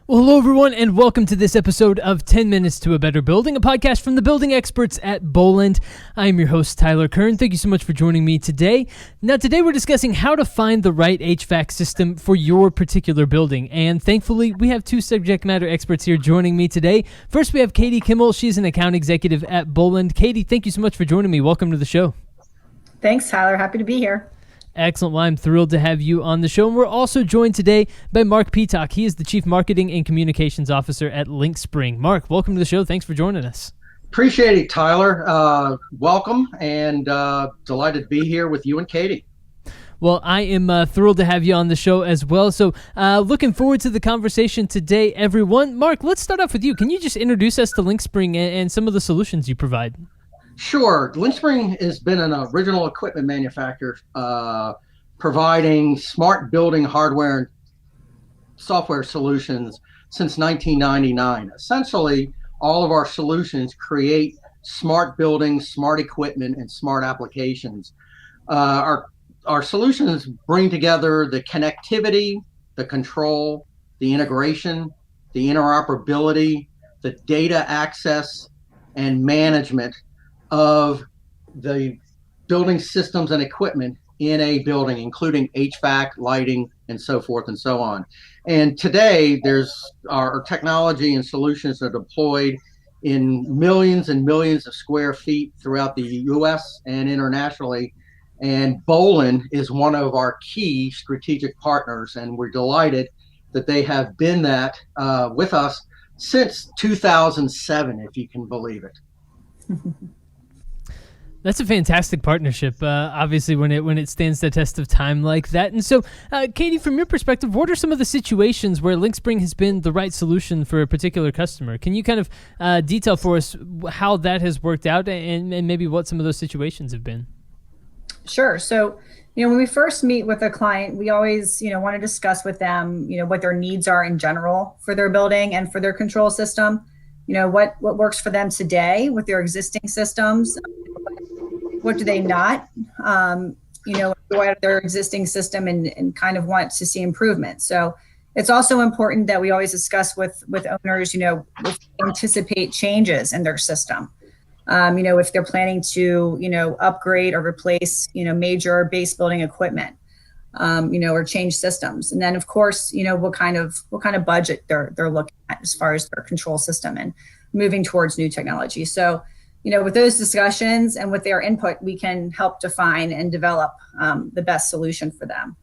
Well, hello, everyone, and welcome to this episode of 10 Minutes to a Better Building, a podcast from the building experts at Boland. I am your host, Tyler Kern. Thank you so much for joining me today. Now, today we're discussing how to find the right HVAC system for your particular building, and thankfully, we have two subject matter experts here joining me today. First, we have Katie Kimmel. She's an account executive at Boland. Katie, thank you so much for joining me. Welcome to the show. Thanks, Tyler. Happy to be here. Excellent. Well, I'm thrilled to have you on the show. And we're also joined today by Marc Petock. He is the Chief Marketing and Communications Officer at Lynxspring. Marc, welcome to the show. Thanks for joining us. Appreciate it, Tyler. Welcome, and delighted to be here with you and Katie. Well, I am thrilled to have you on the show as well. So looking forward to the conversation today, everyone. Marc, let's start off with you. Can you just introduce us to Lynxspring and some of the solutions you provide? Sure. Lynxspring has been an original equipment manufacturer providing smart building hardware and software solutions since 1999. Essentially, all of our solutions create smart buildings, smart equipment, and smart applications. Our solutions bring together the connectivity, the control, the integration, the interoperability, the data access, and management of the building systems and equipment in a building, including HVAC, lighting, and so forth and so on. And today, there's our technology and solutions are deployed in millions and millions of square feet throughout the U.S. and internationally. And Boland is one of our key strategic partners, and we're delighted that they have been that with us since 2007, if you can believe it. That's a fantastic partnership, obviously, when it stands the test of time like that. And so, Katie, from your perspective, what are some of the situations where Linkspring has been the right solution for a particular customer? Can you kind of detail for us how that has worked out and maybe what some of those situations have been? Sure. So, when we first meet with a client, we always, want to discuss with them, what their needs are in general for their building and for their control system. What works for them today with their existing systems. What do they not, go out of their existing system and kind of want to see improvement. So it's also important that we always discuss with owners, if they anticipate changes in their system. If they're planning to, upgrade or replace, major base building equipment, or change systems. And then of course, what kind of budget they're looking at as far as their control system and moving towards new technology. So, with those discussions and with their input, we can help define and develop the best solution for them.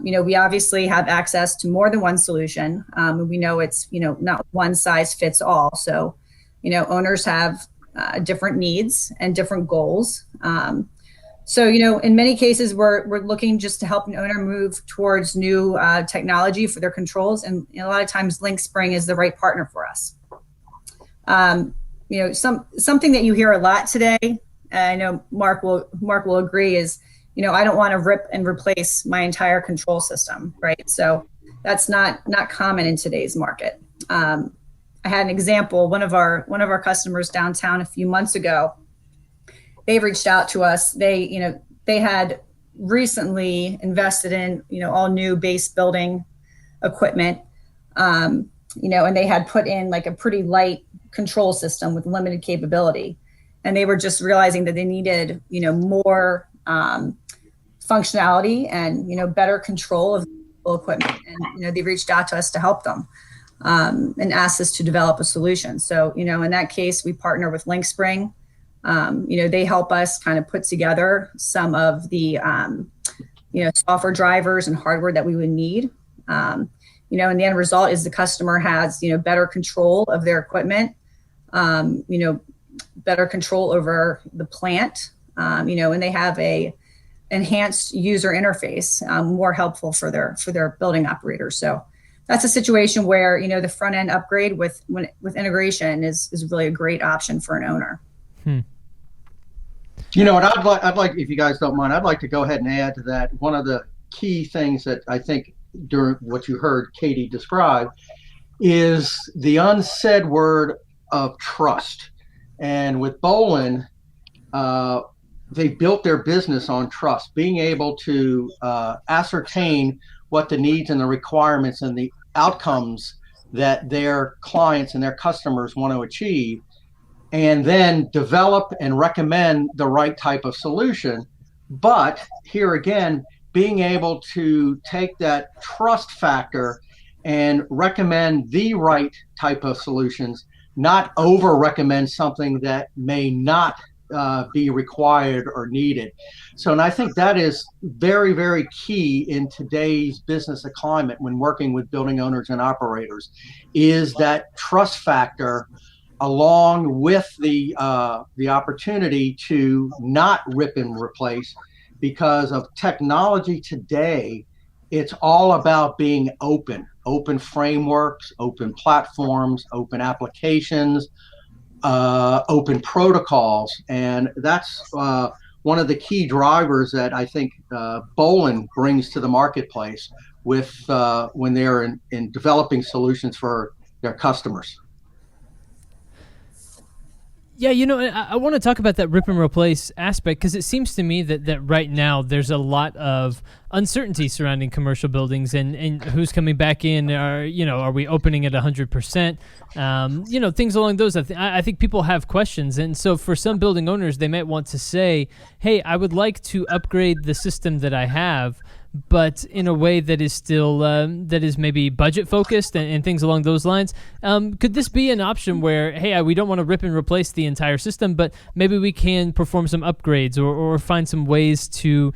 We obviously have access to more than one solution. We know it's, not one size fits all. So, owners have different needs and different goals. So, in many cases, we're looking just to help an owner move towards new technology for their controls. And a lot of times Linkspring is the right partner for us. Something that you hear a lot today, I know Marc will agree, is, I don't want to rip and replace my entire control system, right? So that's not common in today's market. I had an example. One of our customers downtown a few months ago, they reached out to us. They had recently invested in, all new base building equipment, and they had put in like a pretty light control system with limited capability. And they were just realizing that they needed, more functionality and, better control of the equipment. And, they reached out to us to help them and asked us to develop a solution. So, in that case, we partner with Linkspring. They help us kind of put together some of the, software drivers and hardware that we would need. And the end result is the customer has, better control of their equipment, better control over the plant, and they have a enhanced user interface, more helpful for their building operators. So that's a situation where, the front end upgrade with integration is really a great option for an owner. And I'd like, if you guys don't mind, I'd like to go ahead and add to that. One of the key things that I think during what you heard Katie describe is the unsaid word of trust. And with Boland, they built their business on trust, being able to ascertain what the needs and the requirements and the outcomes that their clients and their customers want to achieve, and then develop and recommend the right type of solution. But here again, being able to take that trust factor and recommend the right type of solutions, not over recommend something that may not be required or needed. So, and I think that is very, very key in today's business climate when working with building owners and operators, is that trust factor, along with the opportunity to not rip and replace. Because of technology today, it's all about being open frameworks, open platforms, open applications, open protocols. And that's one of the key drivers that I think Boland brings to the marketplace with when they're in developing solutions for their customers. Yeah, I want to talk about that rip and replace aspect, because it seems to me that right now there's a lot of uncertainty surrounding commercial buildings and who's coming back in. Are we opening at 100%? Things along those. I think people have questions, and so for some building owners, they might want to say, "Hey, I would like to upgrade the system that I have, but in a way that is still that is maybe budget focused and things along those lines." Could this be an option where, hey, we don't want to rip and replace the entire system, but maybe we can perform some upgrades or find some ways to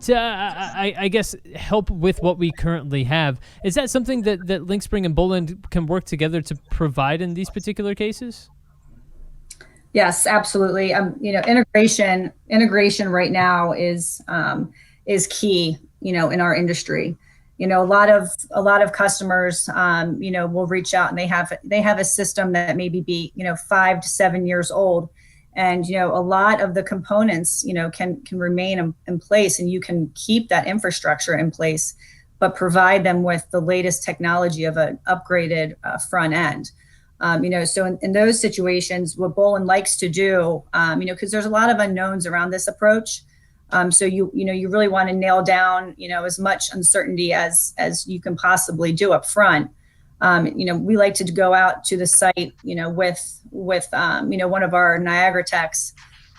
I guess help with what we currently have? Is that something that Linkspring and Boland can work together to provide in these particular cases? Yes, absolutely. Integration right now is key, in our industry. A lot of customers, will reach out and they have a system that maybe be, 5 to 7 years old. And, a lot of the components, can remain in place, and you can keep that infrastructure in place, but provide them with the latest technology of an upgraded front end. So in those situations, what Boland likes to do, because there's a lot of unknowns around this approach. So you really want to nail down, as much uncertainty as you can possibly do up front. We like to go out to the site, with one of our Niagara techs,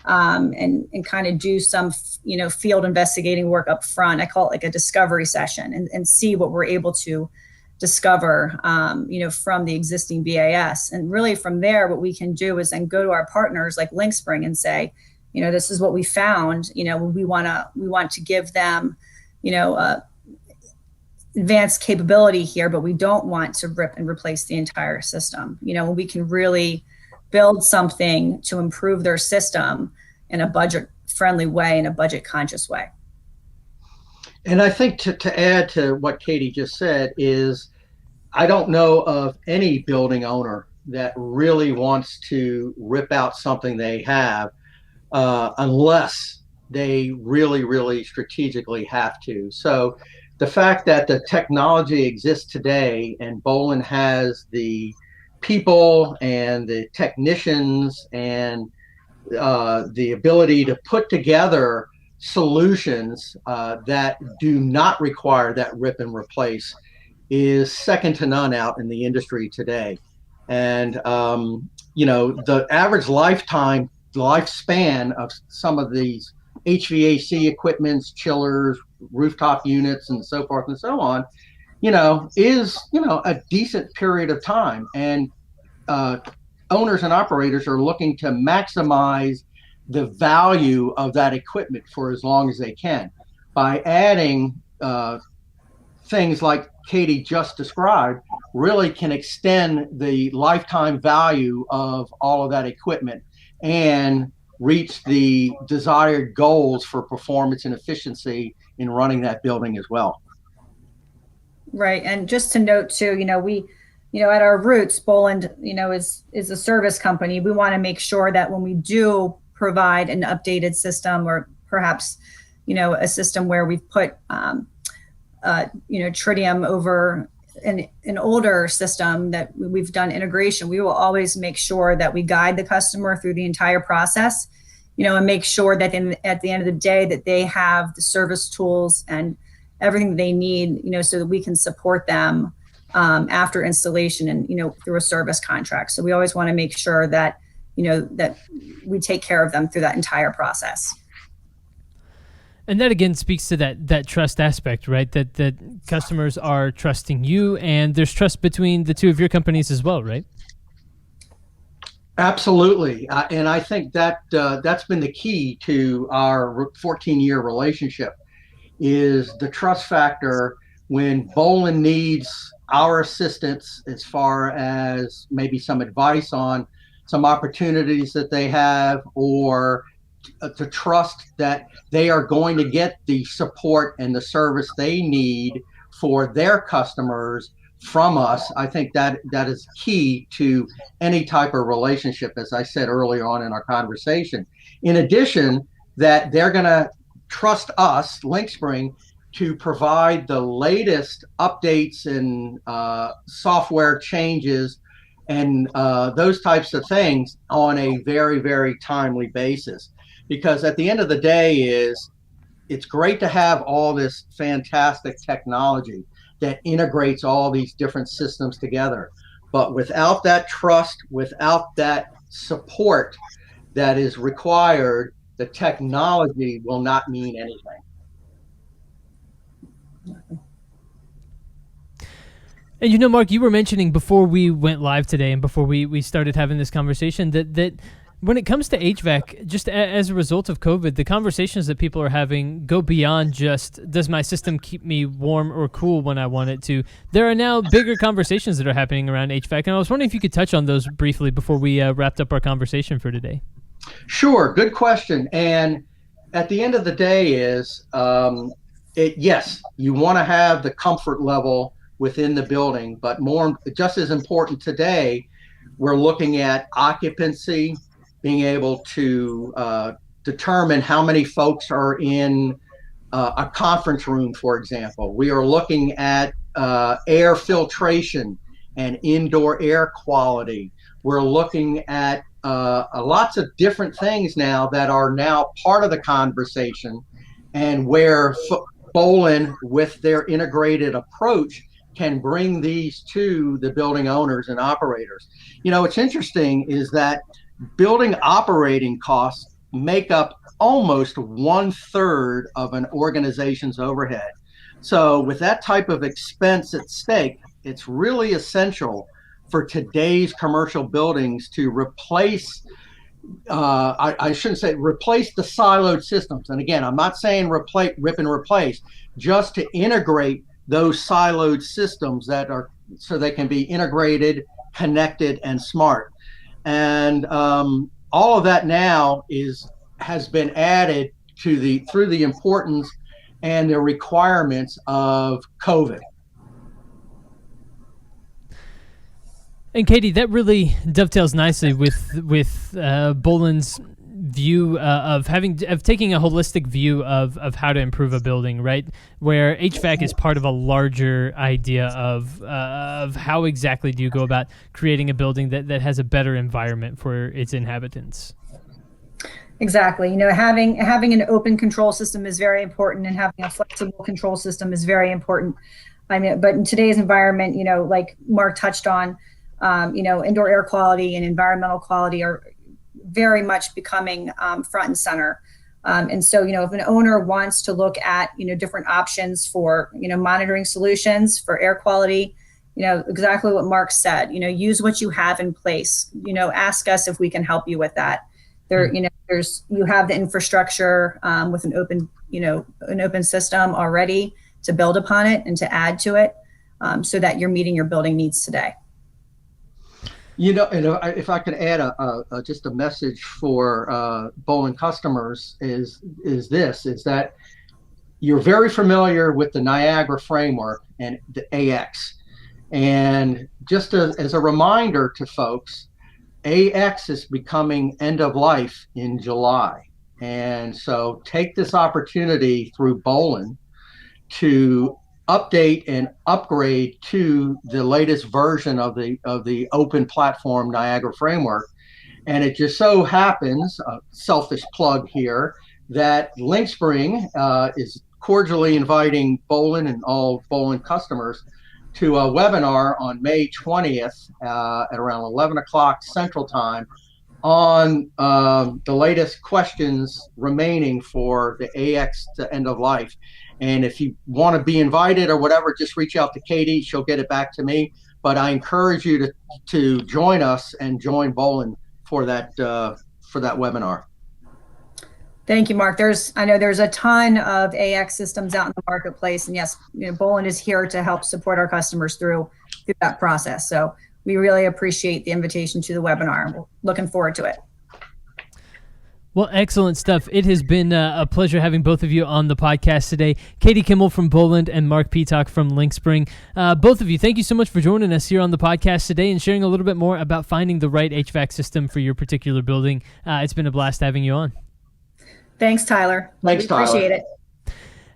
and kind of do some, field investigating work up front. I call it like a discovery session, and see what we're able to discover, from the existing BAS. And really from there, what we can do is then go to our partners like Linkspring and say, this is what we found. We want to give them, advanced capability here, but we don't want to rip and replace the entire system. We can really build something to improve their system in a budget-friendly way, in a budget-conscious way. And I think to add to what Katie just said is, I don't know of any building owner that really wants to rip out something they have unless they really, really strategically have to. So the fact that the technology exists today and Boland has the people and the technicians and the ability to put together solutions that do not require that rip and replace is second to none out in the industry today. And the average lifespan of some of these HVAC equipments, chillers, rooftop units, and so forth and so on, is a decent period of time. And owners and operators are looking to maximize the value of that equipment for as long as they can by adding things like Katie just described. Really can extend the lifetime value of all of that equipment and reach the desired goals for performance and efficiency in running that building as well. Right. And just to note too, we at our roots, Boland, is a service company. We want to make sure that when we do provide an updated system, or perhaps, a system where we've put, tritium over an older system that we've done integration, we will always make sure that we guide the customer through the entire process, and make sure that at the end of the day that they have the service tools and everything they need, so that we can support them after installation and, through a service contract. So we always want to make sure that, that we take care of them through that entire process. And that again speaks to that trust aspect, right? That customers are trusting you, and there's trust between the two of your companies as well, right? Absolutely, and I think that that's been the key to our 14-year relationship, is the trust factor. When Boland needs our assistance as far as maybe some advice on some opportunities that they have, or to trust that they are going to get the support and the service they need for their customers from us, I think that is key to any type of relationship, as I said earlier on in our conversation. In addition, that they're going to trust us, Linkspring, to provide the latest updates and software changes and those types of things on a very, very timely basis. Because at the end of the day, it's great to have all this fantastic technology that integrates all these different systems together. But without that trust, without that support that is required, the technology will not mean anything. And Marc, you were mentioning before we went live today and before we started having this conversation that when it comes to HVAC, just as a result of COVID, the conversations that people are having go beyond just, does my system keep me warm or cool when I want it to? There are now bigger conversations that are happening around HVAC, and I was wondering if you could touch on those briefly before we wrapped up our conversation for today. Sure, good question. And at the end of the day yes, you want to have the comfort level within the building, but just as important today, we're looking at occupancy, being able to determine how many folks are in a conference room, for example. We are looking at air filtration and indoor air quality. We're looking at lots of different things now that are now part of the conversation, and where Boland, with their integrated approach, can bring these to the building owners and operators. What's interesting is that building operating costs make up almost 1/3 of an organization's overhead. So with that type of expense at stake, it's really essential for today's commercial buildings to replace, I shouldn't say replace the siloed systems. And again, I'm not saying rip and replace, just to integrate those siloed systems so they can be integrated, connected, and smart. And all of that now has been added through the importance and the requirements of COVID. And Katie, that really dovetails nicely with Boland's view of taking a holistic view of how to improve a building, right? Where HVAC is part of a larger idea of how exactly do you go about creating a building that has a better environment for its inhabitants. Exactly. Having an open control system is very important, and having a flexible control system is very important. But in today's environment, like Marc touched on, indoor air quality and environmental quality are very much becoming front and center. And so, if an owner wants to look at, different options for, monitoring solutions for air quality, exactly what Marc said, use what you have in place, ask us if we can help you with that. You have the infrastructure with an open system already to build upon it and to add to it, so that you're meeting your building needs today. And if I could add just a message for Boland customers is that you're very familiar with the Niagara framework and the AX. And just as a reminder to folks, AX is becoming end of life in July. And so take this opportunity through Boland to update and upgrade to the latest version of the open platform Niagara framework. And it just so happens, a selfish plug here, that Linkspring is cordially inviting Boland and all Boland customers to a webinar on May 20th at around 11 o'clock Central Time on the latest questions remaining for the AX to end of life. And if you want to be invited or whatever, just reach out to Katie. She'll get it back to me. But I encourage you to join us and join Boland for that webinar. Thank you, Mark. I know there's a ton of AX systems out in the marketplace, and yes, Boland is here to help support our customers through that process. So we really appreciate the invitation to the webinar. We're looking forward to it. Well, excellent stuff. It has been a pleasure having both of you on the podcast today. Katie Kimmel from Boland and Marc Petock from Linkspring. Both of you, thank you so much for joining us here on the podcast today and sharing a little bit more about finding the right HVAC system for your particular building. It's been a blast having you on. Thanks, Tyler. Thanks, Tyler. Appreciate it.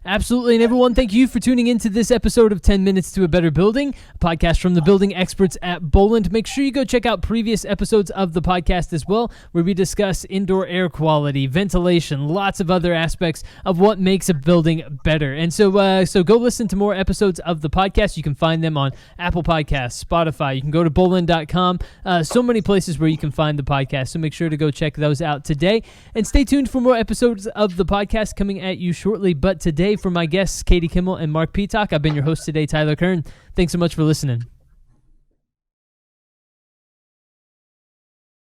Absolutely. And everyone, thank you for tuning into this episode of 10 Minutes to a Better Building, a podcast from the building experts at Boland. Make sure you go check out previous episodes of the podcast as well, where we discuss indoor air quality, ventilation, lots of other aspects of what makes a building better. And so go listen to more episodes of the podcast. You can find them on Apple Podcasts, Spotify. You can go to boland.com. So many places where you can find the podcast. So make sure to go check those out today. And stay tuned for more episodes of the podcast coming at you shortly. But today, for my guests, Katie Kimmel and Marc Petock, I've been your host today, Tyler Kern. Thanks so much for listening.